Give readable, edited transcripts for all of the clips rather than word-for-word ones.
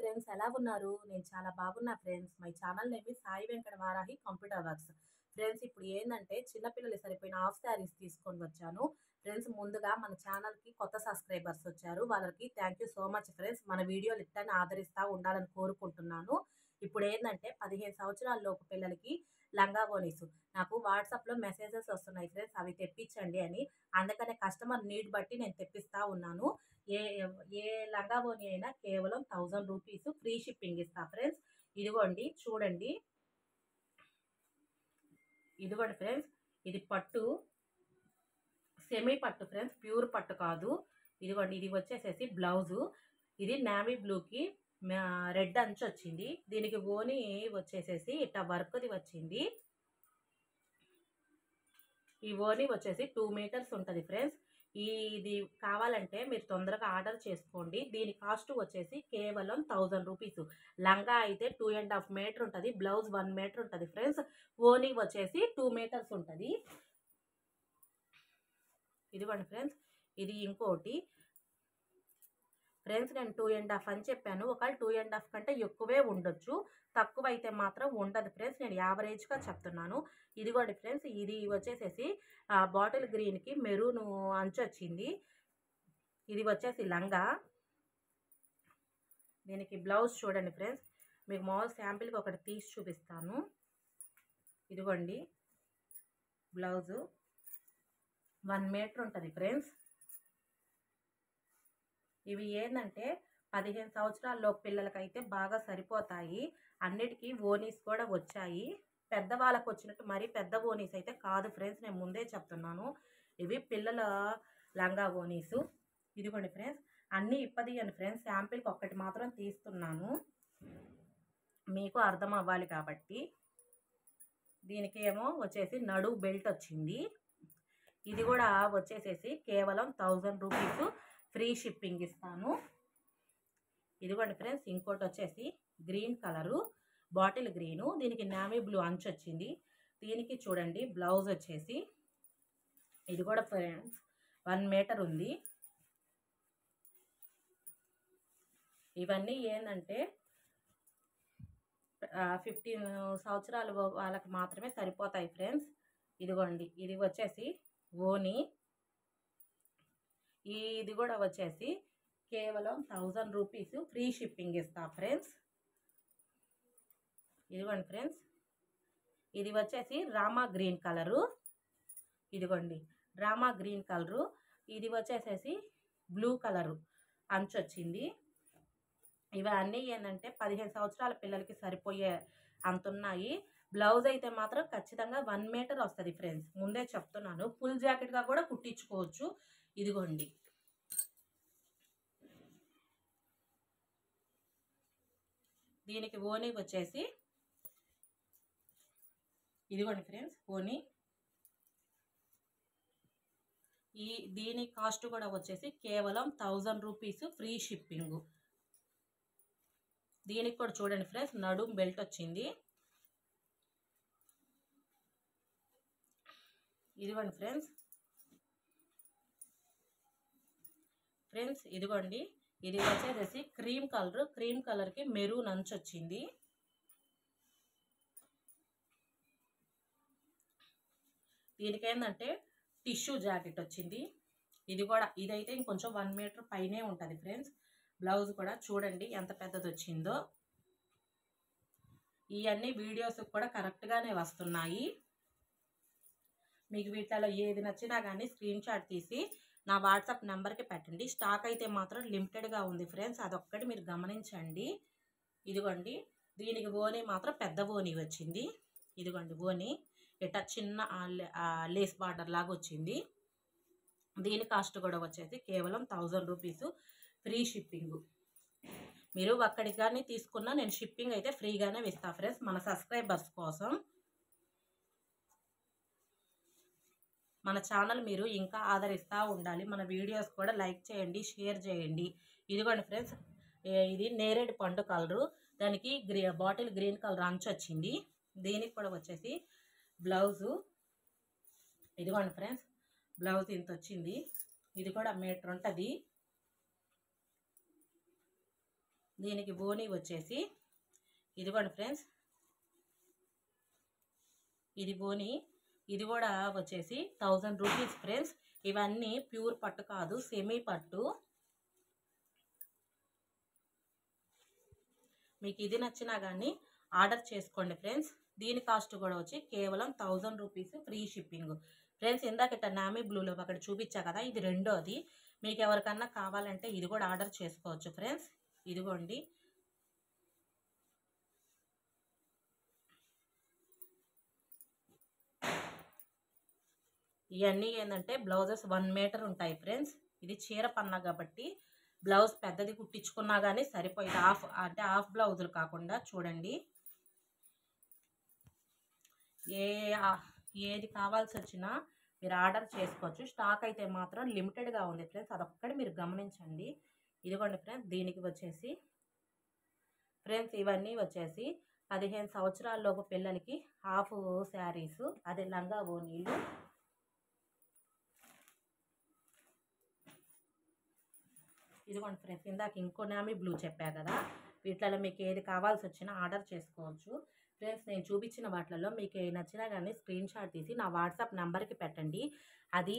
Friends, ఎలా ఉన్నారు? నేను చాలా బాగున్నా friends. My channel name is Sai Venkata Varahi computer works. Friends, ఇప్పుడు ఏందంటే చిన్న పిల్లలు సరిపోయిన హాఫ్ శారీస్ తీసుకొని వచ్చాను. ఫ్రెండ్స్, ముందుగా మన ఛానల్‌కి కొత్త సబ్స్క్రైబర్స్ వచ్చారు. వాళ్ళకి thank you so much friends. మన వీడియోలు ఇట్లనే ఆదరిస్తా ఉండాలని కోరుకుంటున్నాను. ఇప్పుడు ఏందంటే 15 సంవత్సరాల లోపు పిల్లలకి లంగా ఓణీస్ నాకు వాట్సాప్‌లో మెసేజెస్ వస్తున్నాయి ఫ్రెండ్స్. అవి తెప్పించండి అని. అందుకనే కస్టమర్ నీడ్ బట్టి నేను తెప్పిస్తా ఉన్నాను. ఏ ఏ లంగా ఓణి అయినా కేవలం ₹1000 ఫ్రీ షిప్పింగ్ ఇస్తా ఫ్రెండ్స్. ఇదిగోండి చూడండి. ఇదిగోండి ఫ్రెండ్స్, ఇది పట్టు, సెమీ పట్టు ఫ్రెండ్స్, ప్యూర్ పట్టు కాదు. ఇదిగోండి, ఇది వచ్చేసేసి బ్లౌజు. ఇది నేవీ బ్లూకి రెడ్ అంచు వచ్చింది. దీనికి ఓని వచ్చేసేసి ఇట్లా వర్క్ది వచ్చింది. ఈ ఓని వచ్చేసి 2 మీటర్స్ ఉంటుంది ఫ్రెండ్స్. ఇది కావాలంటే మీరు తొందరగా ఆర్డర్ చేసుకోండి. దీని కాస్ట్ వచ్చేసి కేవలం ₹1000. లంగా అయితే 2.5 మీటర్ ఉంటుంది, బ్లౌజ్ 1 మీటర్ ఉంటుంది ఫ్రెండ్స్. ఓని వచ్చేసి 2 మీటర్స్ ఉంటుంది. ఇదిగోండి ఫ్రెండ్స్, ఇది ఇంకోటి ఫ్రెండ్స్. నేను 2.5 అని చెప్పాను. ఒకవేళ 2.5 కంటే ఎక్కువే ఉండొచ్చు, తక్కువ అయితే మాత్రం ఉండదు ఫ్రెండ్స్. నేను యావరేజ్గా చెప్తున్నాను. ఇదిగోండి ఫ్రెండ్స్, ఇది వచ్చేసేసి బాటిల్ గ్రీన్కి మెరూన్ అంచు వచ్చింది. ఇది వచ్చేసి లంగా. దీనికి బ్లౌజ్ చూడండి ఫ్రెండ్స్. మీకు మామూలు శాంపిల్కి ఒకటి తీసి చూపిస్తాను. ఇదిగోండి బ్లౌజు 1 మీటర్ ఉంటుంది ఫ్రెండ్స్. ఇవి ఏంటంటే 15 సంవత్సరాల పిల్లలకైతే బాగా సరిపోతాయి. అన్నిటికీ ఓనీస్ కూడా వచ్చాయి. పెద్దవాళ్ళకు వచ్చినట్టు మరీ పెద్ద ఓనీస్ అయితే కాదు ఫ్రెండ్స్, నేను ముందే చెప్తున్నాను. ఇవి పిల్లల లంగా ఓనీసు. ఇదిగోండి ఫ్రెండ్స్, అన్నీ ఇప్పదియను ఫ్రెండ్స్, శాంపిల్కి ఒక్కటి మాత్రం తీస్తున్నాను, మీకు అర్థం అవ్వాలి కాబట్టి. దీనికి ఏమో వచ్చేసి నడు బెల్ట్ వచ్చింది. ఇది కూడా వచ్చేసేసి కేవలం ₹1000 ఫ్రీ షిప్పింగ్ ఇస్తాను. ఇదిగోండి ఫ్రెండ్స్, ఇంకోటి వచ్చేసి గ్రీన్ కలరు, బాటిల్ గ్రీను. దీనికి నేవీ బ్లూ అంచు వచ్చింది. దీనికి చూడండి బ్లౌజ్ వచ్చేసి ఇది కూడా ఫ్రెండ్స్ 1 మీటర్ ఉంది. ఇవన్నీ ఏంటంటే 15 సంవత్సరాలు వాళ్ళకి మాత్రమే సరిపోతాయి ఫ్రెండ్స్. ఇదిగోండి, ఇది వచ్చేసి ఓని. ఇది కూడా వచ్చేసి కేవలం ₹1000 ఫ్రీ షిప్పింగ్ ఇస్తా ఫ్రెండ్స్. ఇదిగోండి ఫ్రెండ్స్, ఇది వచ్చేసి రామా గ్రీన్ కలరు. ఇదిగోండి రామా గ్రీన్ కలరు. ఇది వచ్చేసేసి బ్లూ కలరు అంచు వచ్చింది. ఇవన్నీ ఏంటంటే 15 సంవత్సరాల పిల్లలకి సరిపోయే అంతున్నాయి. బ్లౌజ్ అయితే మాత్రం ఖచ్చితంగా 1 మీటర్ వస్తుంది ఫ్రెండ్స్, ముందే చెప్తున్నాను. ఫుల్ జాకెట్గా కూడా కుట్టించుకోవచ్చు. ఇదిగోండి, దీనికి ఓని వచ్చేసి ఇదిగోండి ఫ్రెండ్స్ ఓని. దీని కాస్ట్ కూడా వచ్చేసి కేవలం ₹1000 ఫ్రీ షిప్పింగ్. దీనికి కూడా చూడండి ఫ్రెండ్స్, నడుం బెల్ట్ వచ్చింది. ఇదిగోండి ఫ్రెండ్స్. ఇదిగోండి, ఇది వచ్చేసి క్రీమ్ కలర్, క్రీమ్ కలర్కి మెరూన్ అంచు వచ్చింది. దీనికి ఏంటంటే టిష్యూ జాకెట్ వచ్చింది. ఇదైతే ఇంకొంచెం 1 మీటర్ పైనే ఉంటుంది ఫ్రెండ్స్. బ్లౌజ్ కూడా చూడండి ఎంత పెద్దది వచ్చిందో. ఇవన్నీ వీడియోస్ కూడా కరెక్ట్గానే వస్తున్నాయి. మీకు వీటిలో ఏది నచ్చినా కానీ స్క్రీన్ షాట్ తీసి నా వాట్సాప్ నెంబర్కి పెట్టండి. స్టాక్ అయితే మాత్రం లిమిటెడ్గా ఉంది ఫ్రెండ్స్, అదొక్కటి మీరు గమనించండి. ఇదిగోండి, దీనికి ఓని మాత్రం పెద్ద ఓని వచ్చింది. ఇదిగోండి ఓని ఇట్లా చిన్న లేస్ బార్డర్ లాగా వచ్చింది. దీని కాస్ట్ కూడా వచ్చేసి కేవలం ₹1000 ఫ్రీ షిప్పింగ్. మీరు ఒక్కడికి కానీ తీసుకున్నా నేను షిప్పింగ్ అయితే ఫ్రీగానే ఇస్తా ఫ్రెండ్స్, మన సబ్స్క్రైబర్స్ కోసం. మన ఛానల్ మీరు ఇంకా ఆదరిస్తూ ఉండాలి. మన వీడియోస్ కూడా లైక్ చేయండి, షేర్ చేయండి. ఇదిగోండి ఫ్రెండ్స్, ఇది నేరేడు పండు కలరు, దానికి బాటిల్ గ్రీన్ కలర్ అంచు వచ్చింది. దీనికి కూడా వచ్చేసి బ్లౌజు. ఇదిగోండి ఫ్రెండ్స్, బ్లౌజ్ ఇంత వచ్చింది. ఇది కూడా మీటర్ ఉంటుంది. దీనికి బోనీ వచ్చేసి ఇదిగోండి ఫ్రెండ్స్, ఇది బోనీ, ఇది కూడా వచ్చేసి 1000 రూపీస్ ఫ్రెండ్స్. ఇవన్నీ ప్యూర్ పట్టు కాదు, సెమీ పట్టు. మీకు ఇది నచ్చినా కానీ ఆర్డర్ చేసుకోండి ఫ్రెండ్స్. దీని కాస్ట్ కూడా వచ్చి కేవలం 1000 రూపీస్, ఫ్రీ షిప్పింగ్ ఫ్రెండ్స్. ఇందాక నామీ బ్లూలో అక్కడ చూపించా కదా, ఇది రెండోది. మీకు ఎవరికన్నా కావాలంటే ఇది కూడా ఆర్డర్ చేసుకోవచ్చు ఫ్రెండ్స్. ఇదిగోండి, ఇవన్నీ ఏంటంటే బ్లౌజెస్ 1 మీటర్ ఉంటాయి ఫ్రెండ్స్. ఇది చీర పన్నా కాబట్టి బ్లౌజ్ పెద్దది కుట్టించుకున్నా కానీ సరిపోయింది. హాఫ్ బ్లౌజులు కాకుండా చూడండి, ఏది కావాల్సి వచ్చినా మీరు ఆర్డర్ చేసుకోవచ్చు. స్టాక్ అయితే మాత్రం లిమిటెడ్గా ఉంది ఫ్రెండ్స్, అదొక్కటి మీరు గమనించండి. ఇదిగోండి ఫ్రెండ్స్, దీనికి వచ్చేసి ఫ్రెండ్స్ ఇవన్నీ వచ్చేసి 15 సంవత్సరాలలోపు పిల్లలకి హాఫ్ శారీస్, అదే లంగా ఓనీలు. ఇదిగోండి ఫ్రెండ్స్, ఇందాక ఇంకో నామీ బ్లూ చెప్పా కదా, వీటిలో మీకు ఏది కావాల్సి వచ్చినా ఆర్డర్ చేసుకోవచ్చు ఫ్రెండ్స్. నేను చూపించిన వాటిల్లో మీకు నచ్చినా కానీ స్క్రీన్ షాట్ తీసి నా వాట్సాప్ నెంబర్కి పెట్టండి. అది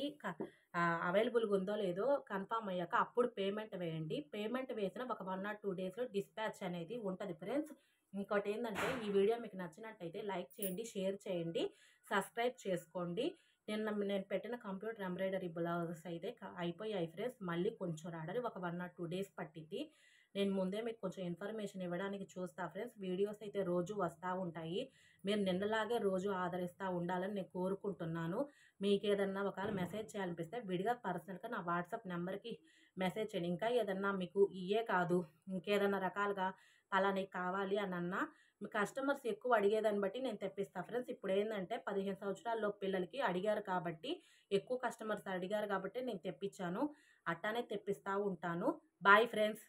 అవైలబుల్గా ఉందో లేదో కన్ఫామ్ అయ్యాక అప్పుడు పేమెంట్ వేయండి. పేమెంట్ వేసిన ఒక 1 or 2 డేస్లో డిస్పాచ్ అనేది ఉంటుంది ఫ్రెండ్స్. ఇంకోటి ఏంటంటే, ఈ వీడియో మీకు నచ్చినట్టయితే లైక్ చేయండి, షేర్ చేయండి, సబ్స్క్రైబ్ చేసుకోండి. నేను పెట్టిన కంప్యూటర్ ఎంబ్రాయిడరీ బ్లౌజెస్ అయితే అయిపోయాయి ఫ్రెండ్స్. మళ్ళీ కొంచెం రావడానికి ఒక 1 or 2 డేస్ పట్టింది. నేను ముందే మీకు కొంచెం ఇన్ఫర్మేషన్ ఇవ్వడానికి చూస్తా ఫ్రెండ్స్. వీడియోస్ అయితే రోజు వస్తూ ఉంటాయి. మీరు నిన్నలాగే రోజు ఆదరిస్తూ ఉండాలని నేను కోరుకుంటున్నాను. మీకు ఏదన్నా ఒకవేళ మెసేజ్ చేయాలనిపిస్తే విడిగా పర్సనల్గా నా వాట్సాప్ నెంబర్కి మెసేజ్ చేయండి. ఇంకా ఏదన్నా మీకు ఇయే కాదు, ఇంకేదన్నా రకాలుగా అలానే కావాలి అని అన్నా, మీ కస్టమర్స్ ఎక్కువ అడిగేదాన్ని బట్టి నేను తెప్పిస్తాను ఫ్రెండ్స్. ఇప్పుడు ఏంటంటే 15 సంవత్సరాల్లో పిల్లలకి అడిగారు కాబట్టి, ఎక్కువ కస్టమర్స్ అడిగారు కాబట్టి నేను తెప్పించాను. అట్టానే తెప్పిస్తూ ఉంటాను. Boy friends.